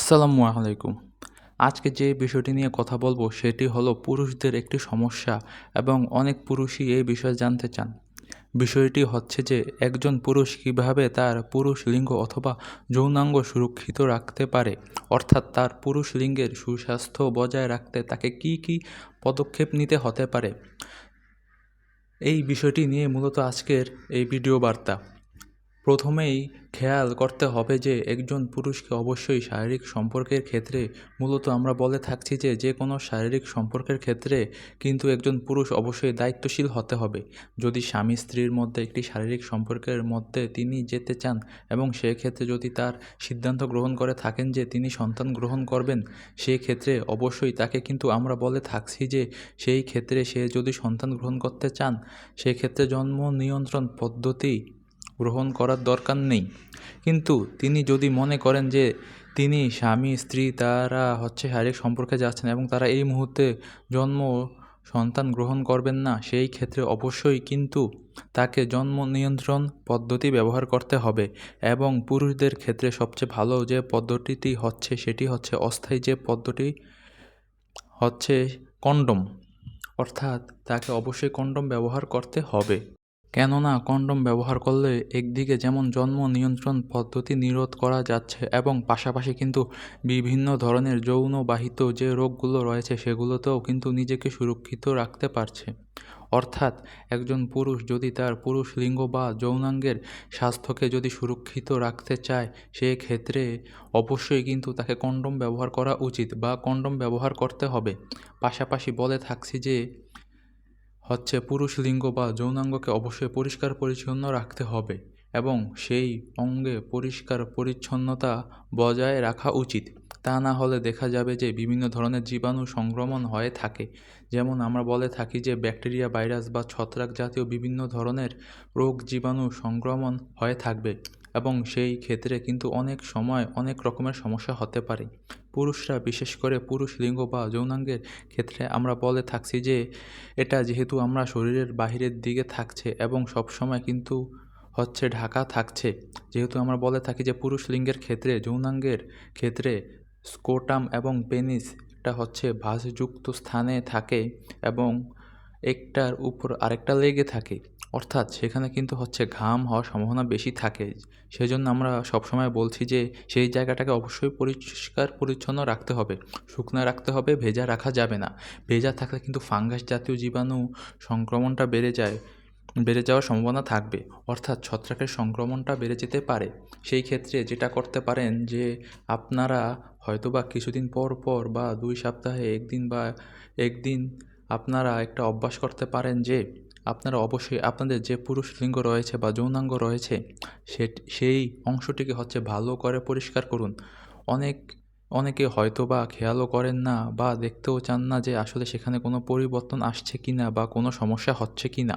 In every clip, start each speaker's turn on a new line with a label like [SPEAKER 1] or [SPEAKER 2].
[SPEAKER 1] আসসালামু আলাইকুম। আজকে যে বিষয়টি নিয়ে কথা বলবো সেটি হলো পুরুষদের একটি সমস্যা এবং অনেক পুরুষই এই বিষয়ে জানতে চান। বিষয়টি হচ্ছে যে একজন পুরুষ কিভাবে তার পুরুষ লিঙ্গ অথবা যৌনাঙ্গ সুরক্ষিত রাখতে পারে, অর্থাৎ তার পুরুষ লিঙ্গের সুস্বাস্থ্য বজায় রাখতে তাকে কী পদক্ষেপ নিতে হতে পারে। এই বিষয়টি নিয়ে মূলত আজকের এই ভিডিও বার্তা। প্রথমেই খেয়াল করতে হবে যে একজন পুরুষকে অবশ্যই শারীরিক সম্পর্কের ক্ষেত্রে মূলত আমরা বলে থাকছি যে কোনো শারীরিক সম্পর্কের ক্ষেত্রে কিন্তু একজন পুরুষ অবশ্যই দায়িত্বশীল হতে হবে। যদি স্বামী স্ত্রীর মধ্যে একটি শারীরিক সম্পর্কের মধ্যে তিনি যেতে চান এবং সেক্ষেত্রে যদি তার সিদ্ধান্ত গ্রহণ করে থাকেন যে তিনি সন্তান গ্রহণ করবেন, সেক্ষেত্রে অবশ্যই তাকে কিন্তু আমরা বলে থাকছি যে সেই ক্ষেত্রে সে যদি সন্তান গ্রহণ করতে চান সেক্ষেত্রে জন্ম নিয়ন্ত্রণ পদ্ধতি গ্রহণ করার দরকার নেই। কিন্তু তিনি যদি মনে করেন যে তিনি স্বামী স্ত্রী তারা শারীরিক সম্পর্কে যাচ্ছেন এবং তারা এই মুহূর্তে জন্ম সন্তান গ্রহণ করবেন না, সেই ক্ষেত্রে অবশ্যই কিন্তু তাকে জন্ম নিয়ন্ত্রণ পদ্ধতি ব্যবহার করতে হবে। এবং পুরুষদের ক্ষেত্রে সবচেয়ে ভালো যে পদ্ধতিটি সেটি হচ্ছে অস্থায়ী যে পদ্ধতি হচ্ছে কন্ডোম, অর্থাৎ তাকে অবশ্যই কন্ডোম ব্যবহার করতে হবে। কেননা কন্ডোম ব্যবহার করলে একদিকে যেমন জন্ম নিয়ন্ত্রণ পদ্ধতি নিরোধ করা যাচ্ছে এবং পাশাপাশি কিন্তু বিভিন্ন ধরনের যৌনবাহিত যে রোগগুলো রয়েছে সেগুলোতেও কিন্তু নিজেকে সুরক্ষিত রাখতে পারছে। অর্থাৎ একজন পুরুষ যদি তার পুরুষ লিঙ্গ বা যৌনাঙ্গের স্বাস্থ্যকে যদি সুরক্ষিত রাখতে চায়, সেক্ষেত্রে অবশ্যই কিন্তু তাকে কন্ডোম ব্যবহার করা উচিত বা কন্ডোম ব্যবহার করতে হবে। পাশাপাশি বলে থাকছি যে পুরুষ লিঙ্গ বা যৌনাঙ্গকে অবশ্যই পরিষ্কার পরিচ্ছন্ন রাখতে হবে এবং সেই অঙ্গে পরিষ্কার পরিচ্ছন্নতা বজায় রাখা উচিত। তা না হলে দেখা যাবে যে বিভিন্ন ধরনের জীবাণু সংক্রমণ হয়ে থাকে। যেমন আমরা বলে থাকি যে ব্যাকটেরিয়া, ভাইরাস বা ছত্রাক জাতীয় বিভিন্ন ধরনের রোগ জীবাণু সংক্রমণ হয়ে থাকবে এবং সেই ক্ষেত্রে কিন্তু অনেক সময় অনেক রকমের সমস্যা হতে পারে। পুরুষরা, বিশেষ করে পুরুষ লিঙ্গ বা যৌনাঙ্গের ক্ষেত্রে আমরা বলে থাকছি যে এটা যেহেতু আমরা শরীরের বাহিরের দিকে থাকছে এবং সবসময় কিন্তু ঢাকা থাকছে, যেহেতু আমরা বলে থাকি যে পুরুষ লিঙ্গের ক্ষেত্রে, যৌনাঙ্গের ক্ষেত্রে স্কোটাম এবং পেনিস এটা ভাঁজযুক্ত স্থানে থাকে এবং একটার উপর আরেকটা লেগে থাকে, অর্থাৎ সেখানে কিন্তু ঘাম হওয়ার সম্ভাবনা বেশি থাকে। সেজন্য আমরা সবসময় বলছি যে সেই জায়গাটাকে অবশ্যই পরিষ্কার পরিচ্ছন্ন রাখতে হবে, শুকনো রাখতে হবে, ভেজা রাখা যাবে না। ভেজা থাকলে কিন্তু ফাঙ্গাস জাতীয় জীবাণু সংক্রমণটা বেড়ে যাওয়ার সম্ভাবনা থাকবে, অর্থাৎ ছত্রাকের সংক্রমণটা বেড়ে যেতে পারে। সেই ক্ষেত্রে যেটা করতে পারেন যে আপনারা হয়তোবা কিছুদিন পর পর বা 2 সপ্তাহে একদিন আপনারা একটা অভ্যাস করতে পারেন যে আপনারা অবশ্যই আপনাদের যে পুরুষ লিঙ্গ রয়েছে বা যৌনাঙ্গ রয়েছে সেই অংশটিকে ভালো করে পরিষ্কার করুন। অনেকে হয়তোবা খেয়ালও করেন না বা দেখতেও চান না যে আসলে সেখানে কোনো পরিবর্তন আসছে কিনা বা কোনো সমস্যা হচ্ছে কিনা,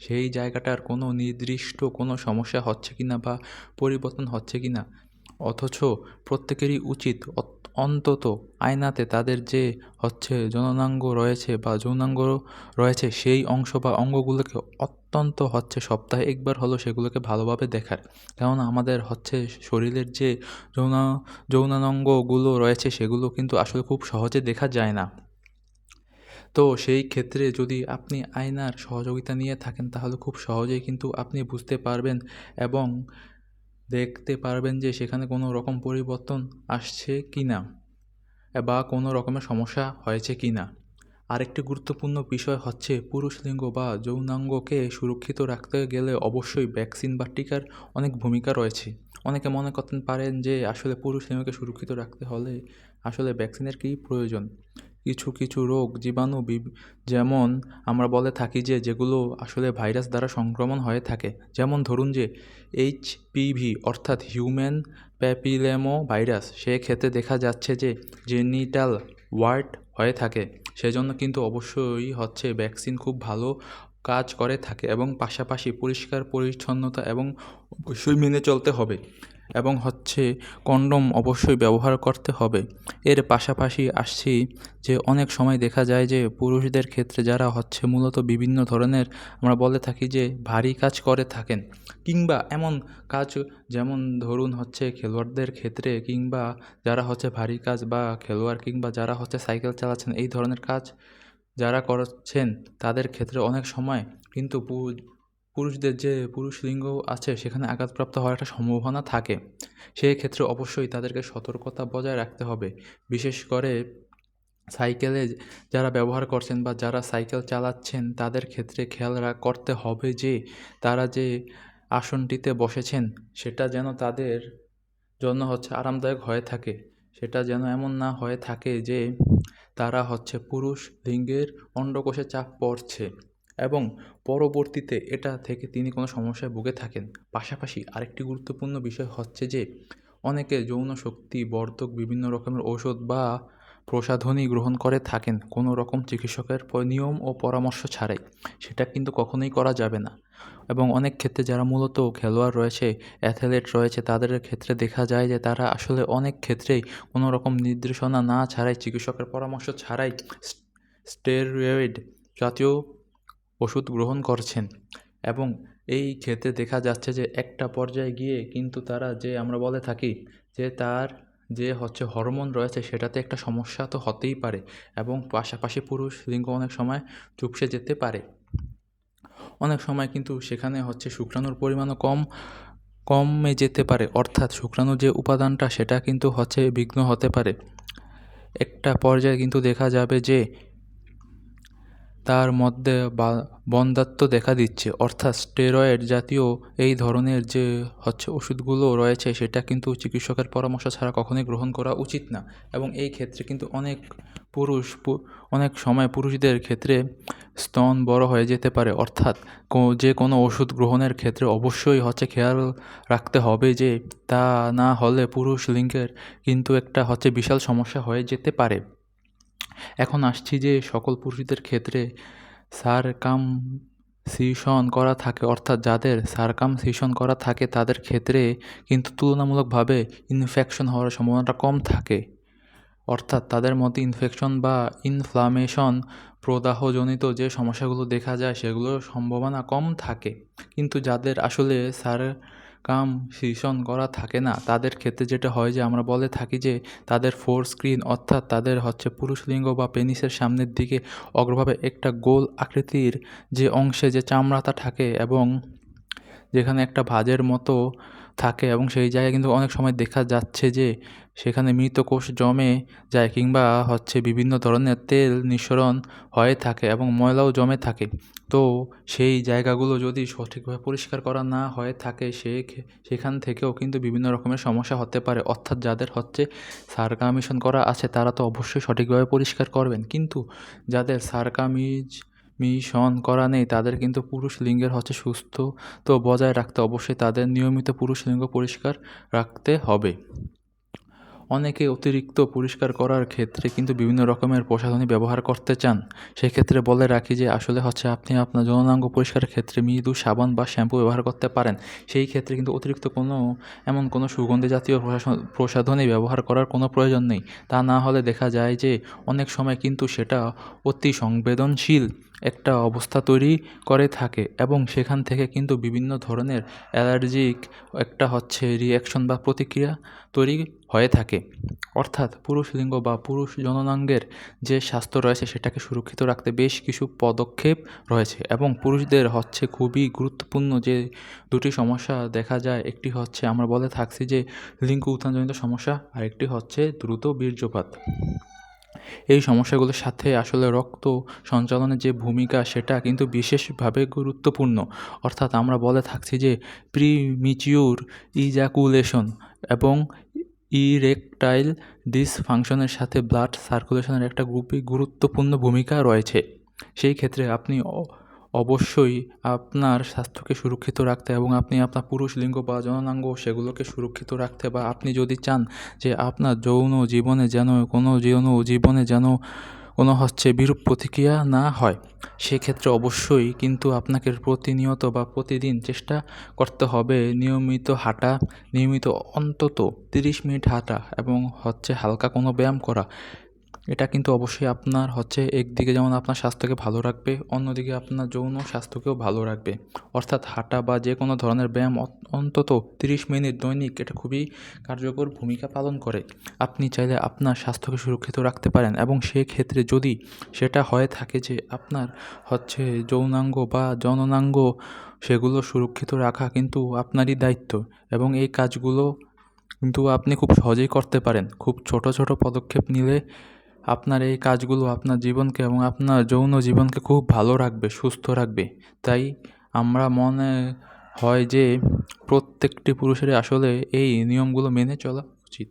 [SPEAKER 1] সেই জায়গাটার কোনো নির্দিষ্ট কোনো সমস্যা হচ্ছে কিনা বা পরিবর্তন হচ্ছে কিনা। অথচ প্রত্যেকেরই উচিত অন্তত আয়নাতে তাদের যে জননাঙ্গ রয়েছে বা যৌনাঙ্গ রয়েছে সেই অংশ বা অঙ্গগুলোকে অত্যন্ত সপ্তাহে একবার হলো সেগুলোকে ভালোভাবে দেখার। কেননা আমাদের শরীরের যে যৌনাঙ্গগুলো রয়েছে সেগুলো কিন্তু আসলে খুব সহজে দেখা যায় না। তো সেই ক্ষেত্রে যদি আপনি আয়নার সহযোগিতা নিয়ে থাকেন তাহলে খুব সহজেই কিন্তু আপনি বুঝতে পারবেন এবং দেখতে পারবেন যে সেখানে কোনো রকম পরিবর্তন আসছে কিনা বা কোনো রকমের সমস্যা হয়েছে কিনা। আরেকটি গুরুত্বপূর্ণ বিষয় পুরুষ লিঙ্গ বা যৌনাঙ্গকে সুরক্ষিত রাখতে গেলে অবশ্যই ভ্যাকসিন বা টিকার অনেক ভূমিকা রয়েছে। অনেকে মনে করতে পারেন যে আসলে পুরুষ লিঙ্গকে সুরক্ষিত রাখতে হলে আসলে ভ্যাকসিনের কী প্রয়োজন। কিছু রোগ জীবাণু যেমন আমরা বলে থাকি যে যেগুলো আসলে ভাইরাস দ্বারা সংক্রমণ হয়ে থাকে, যেমন ধরুন যে HPV অর্থাৎ হিউম্যান প্যাপিলোমা ভাইরাস, সেক্ষেত্রে দেখা যাচ্ছে যে জেনিটাল ওয়ার্ট হয়ে থাকে। সেজন্য কিন্তু অবশ্যই ভ্যাকসিন খুব ভালো কাজ করে থাকে এবং পাশাপাশি পরিষ্কার পরিচ্ছন্নতা এবং অবশ্যই মেনে চলতে হবে এবং কন্ডোম অবশ্যই ব্যবহার করতে হবে। এর পাশাপাশি আসছি যে অনেক সময় দেখা যায় যে পুরুষদের ক্ষেত্রে যারা মূলত বিভিন্ন ধরনের আমরা বলে থাকি যে ভারী কাজ করে থাকেন, কিংবা এমন কাজ যেমন ধরুন খেলোয়াড়দের ক্ষেত্রে, কিংবা যারা ভারী কাজ বা খেলোয়াড়, কিংবা যারা সাইকেল চালাচ্ছেন, এই ধরনের কাজ যারা করছেন তাদের ক্ষেত্রে অনেক সময় কিন্তু পুরুষদের যে পুরুষ লিঙ্গ আছে সেখানে আঘাতপ্রাপ্ত হওয়ার একটা সম্ভাবনা থাকে। সেই ক্ষেত্রে অবশ্যই তাদেরকে সতর্কতা বজায় রাখতে হবে। বিশেষ করে সাইকেলে যারা ব্যবহার করছেন বা যারা সাইকেল চালাচ্ছেন তাদের ক্ষেত্রে খেয়াল করতে হবে যে তারা যে আসনটিতে বসেছেন সেটা যেন তাদের জন্য আরামদায়ক হয়ে থাকে। সেটা যেন এমন না হয়ে থাকে যে তারা পুরুষ লিঙ্গের অন্ডকোষে চাপ পড়ছে এবং পরবর্তীতে এটা থেকে তিনি কোনো সমস্যায় ভুগে থাকেন। পাশাপাশি আরেকটি গুরুত্বপূর্ণ বিষয় যে অনেকে যৌন শক্তি বর্ধক বিভিন্ন রকমের ঔষধ বা প্রসাধনী গ্রহণ করে থাকেন কোনো রকম চিকিৎসকের নিয়ম ও পরামর্শ ছাড়াই। সেটা কিন্তু কখনোই করা যাবে না। এবং অনেক ক্ষেত্রে যারা মূলত খেলোয়াড় রয়েছে, অ্যাথলেট রয়েছে, তাদের ক্ষেত্রে দেখা যায় যে তারা আসলে অনেক ক্ষেত্রেই কোনো রকম নির্দেশনা না ছাড়াই, চিকিৎসকের পরামর্শ ছাড়াই স্টেরয়েড জাতীয় ওষুধ গ্রহণ করছেন। এবং এই ক্ষেত্রে দেখা যাচ্ছে যে একটা পর্যায়ে গিয়ে কিন্তু তারা যে আমরা বলে থাকি যে তার যে হরমোন রয়েছে সেটাতে একটা সমস্যা তো হতেই পারে, এবং পাশাপাশি পুরুষ লিঙ্গ অনেক সময় চুপসে যেতে পারে। অনেক সময় কিন্তু সেখানে শুক্রাণুর পরিমাণও কমে যেতে পারে, অর্থাৎ শুক্রাণুর যে উপাদানটা সেটা কিন্তু বিঘ্ন হতে পারে। একটা পর্যায়ে কিন্তু দেখা যাবে যে তার মধ্যে বন্ধ্যাত্ব দেখা দিচ্ছে, অর্থাৎ স্টেরয়েড জাতীয় এই ধরনের যে ওষুধগুলো রয়েছে সেটা কিন্তু চিকিৎসকের পরামর্শ ছাড়া কখনোই গ্রহণ করা উচিত না। এবং এই ক্ষেত্রে কিন্তু অনেক সময় পুরুষদের ক্ষেত্রে স্তন বড় হয়ে যেতে পারে, অর্থাৎ যে কোনো ওষুধ গ্রহণের ক্ষেত্রে অবশ্যই খেয়াল রাখতে হবে যে তা না হলে পুরুষ লিঙ্গের কিন্তু একটা বিশাল সমস্যা হয়ে যেতে পারে। এখন আসছি যে সকল পুরুষদের ক্ষেত্রে সারকামসিশন করা থাকে, অর্থাৎ যাদের সারকামসিশন করা থাকে তাদের ক্ষেত্রে কিন্তু তুলনামূলকভাবে ইনফেকশন হওয়ার সম্ভাবনাটা কম থাকে। অর্থাৎ তাদের মধ্যে ইনফেকশন বা ইনফ্লামেশন প্রদাহজনিত যে সমস্যাগুলো দেখা যায় সেগুলোর সম্ভাবনা কম থাকে। কিন্তু যাদের আসলে সারকামসিশন করা থাকে না তাদের ক্ষেত্রে যেটা হয় যে আমরা বলে থাকি যে তাদের ফোরস্ক্রিন, অর্থাৎ তাদের পুরুষ লিঙ্গ বা পেনিসের সামনের দিকে অগ্রভাবে একটা গোল আকৃতির যে অংশে যে চামড়াটা থাকে এবং যেখানে একটা ভাঁজের মতো থাকে, এবং সেই জায়গায় কিন্তু অনেক সময় দেখা যাচ্ছে যে সেখানে মৃত কোষ জমে যায়, কিংবা বিভিন্ন ধরনের তেল নিঃসরণ হয়ে থাকে এবং ময়লাও জমে থাকে। তো সেই জায়গাগুলো যদি সঠিকভাবে পরিষ্কার করা না হয়ে থাকে সেখান থেকেও কিন্তু বিভিন্ন রকমের সমস্যা হতে পারে। অর্থাৎ যাদের সারকামিশন করা আছে তারা তো অবশ্যই সঠিকভাবে পরিষ্কার করবেন, কিন্তু যাদের সারকামিশন করা নেই তাদের কিন্তু পুরুষ লিঙ্গের সুস্থ তো বজায় রাখতে অবশ্যই তাদের নিয়মিত পুরুষ লিঙ্গ পরিষ্কার রাখতে হবে। অনেকে অতিরিক্ত পরিষ্কার করার ক্ষেত্রে কিন্তু বিভিন্ন রকমের প্রসাধনী ব্যবহার করতে চান। সেক্ষেত্রে বলে রাখি যে আসলে আপনি আপনার যৌনাঙ্গ পরিষ্কারের ক্ষেত্রে মৃদু সাবান বা শ্যাম্পু ব্যবহার করতে পারেন। সেই ক্ষেত্রে কিন্তু অতিরিক্ত এমন কোনো সুগন্ধি জাতীয় প্রসাধনী ব্যবহার করার কোনো প্রয়োজন নেই। তা না হলে দেখা যায় যে অনেক সময় কিন্তু সেটা অতি সংবেদনশীল একটা অবস্থা তৈরি করে থাকে, এবং সেখান থেকে কিন্তু বিভিন্ন ধরনের অ্যালার্জিক একটা রিঅ্যাকশন বা প্রতিক্রিয়া তৈরি হয়ে থাকে। অর্থাৎ পুরুষ লিঙ্গ বা পুরুষ জননাঙ্গের যে স্বাস্থ্য রয়েছে সেটাকে সুরক্ষিত রাখতে বেশ কিছু পদক্ষেপ রয়েছে, এবং পুরুষদের খুবই গুরুত্বপূর্ণ যে দুটি সমস্যা দেখা যায়। একটি আমরা বলে থাকছি যে লিঙ্গ উত্থানজনিত সমস্যা, আর একটি দ্রুত বীর্যপাত। এই সমস্যাগুলোর সাথে আসলে রক্ত সঞ্চালনের যে ভূমিকা সেটা কিন্তু বিশেষভাবে গুরুত্বপূর্ণ। অর্থাৎ আমরা বলে থাকছি যে প্রিমিচিউর ইজাকুলেশন এবং ইরেকটাইল ডিসফাংশনের সাথে ব্লাড সার্কুলেশনের একটা খুবই গুরুত্বপূর্ণ ভূমিকা রয়েছে। সেই ক্ষেত্রে আপনি অবশ্যই আপনার স্বাস্থ্যকে সুরক্ষিত রাখতে এবং আপনি আপনার পুরুষ লিঙ্গ বা জননাঙ্গ সেগুলোকে সুরক্ষিত রাখতে, বা আপনি যদি চান যে আপনার যৌন জীবনে যেন কোনো বিরূপ প্রতিক্রিয়া না হয়। সেক্ষেত্রে অবশ্যই কিন্তু আপনাকে প্রতিনিয়ত বা প্রতিদিন চেষ্টা করতে হবে নিয়মিত হাঁটা, নিয়মিত অন্তত 30 মিনিট হাঁটা এবং হালকা কোনো ব্যায়াম করা। এটা কিন্তু অবশ্যই আপনার একদিকে যেমন আপনার স্বাস্থ্যকে ভালো রাখবে, অন্যদিকে আপনার যৌন স্বাস্থ্যকেও ভালো রাখবে। অর্থাৎ হাঁটা বা যে কোনো ধরনের ব্যায়াম অন্তত 30 মিনিট দৈনিক এটা খুবই কার্যকর ভূমিকা পালন করে। আপনি চাইলে আপনার স্বাস্থ্যকে সুরক্ষিত রাখতে পারেন এবং সেক্ষেত্রে যদি সেটা হয়ে থাকে যে আপনার যৌনাঙ্গ বা জননাঙ্গ সেগুলো সুরক্ষিত রাখা কিন্তু আপনারই দায়িত্ব এবং এই কাজগুলো কিন্তু আপনি খুব সহজেই করতে পারেন। খুব ছোট ছোট পদক্ষেপ নিলে আপনার এই কাজগুলো আপনার জীবনকে এবং আপনার যৌন জীবনকে খুব ভালো রাখবে, সুস্থ রাখবে। তাই আমরা মনে হয় যে প্রত্যেকটি পুরুষেরই আসলে এই নিয়মগুলো মেনে চলা উচিত।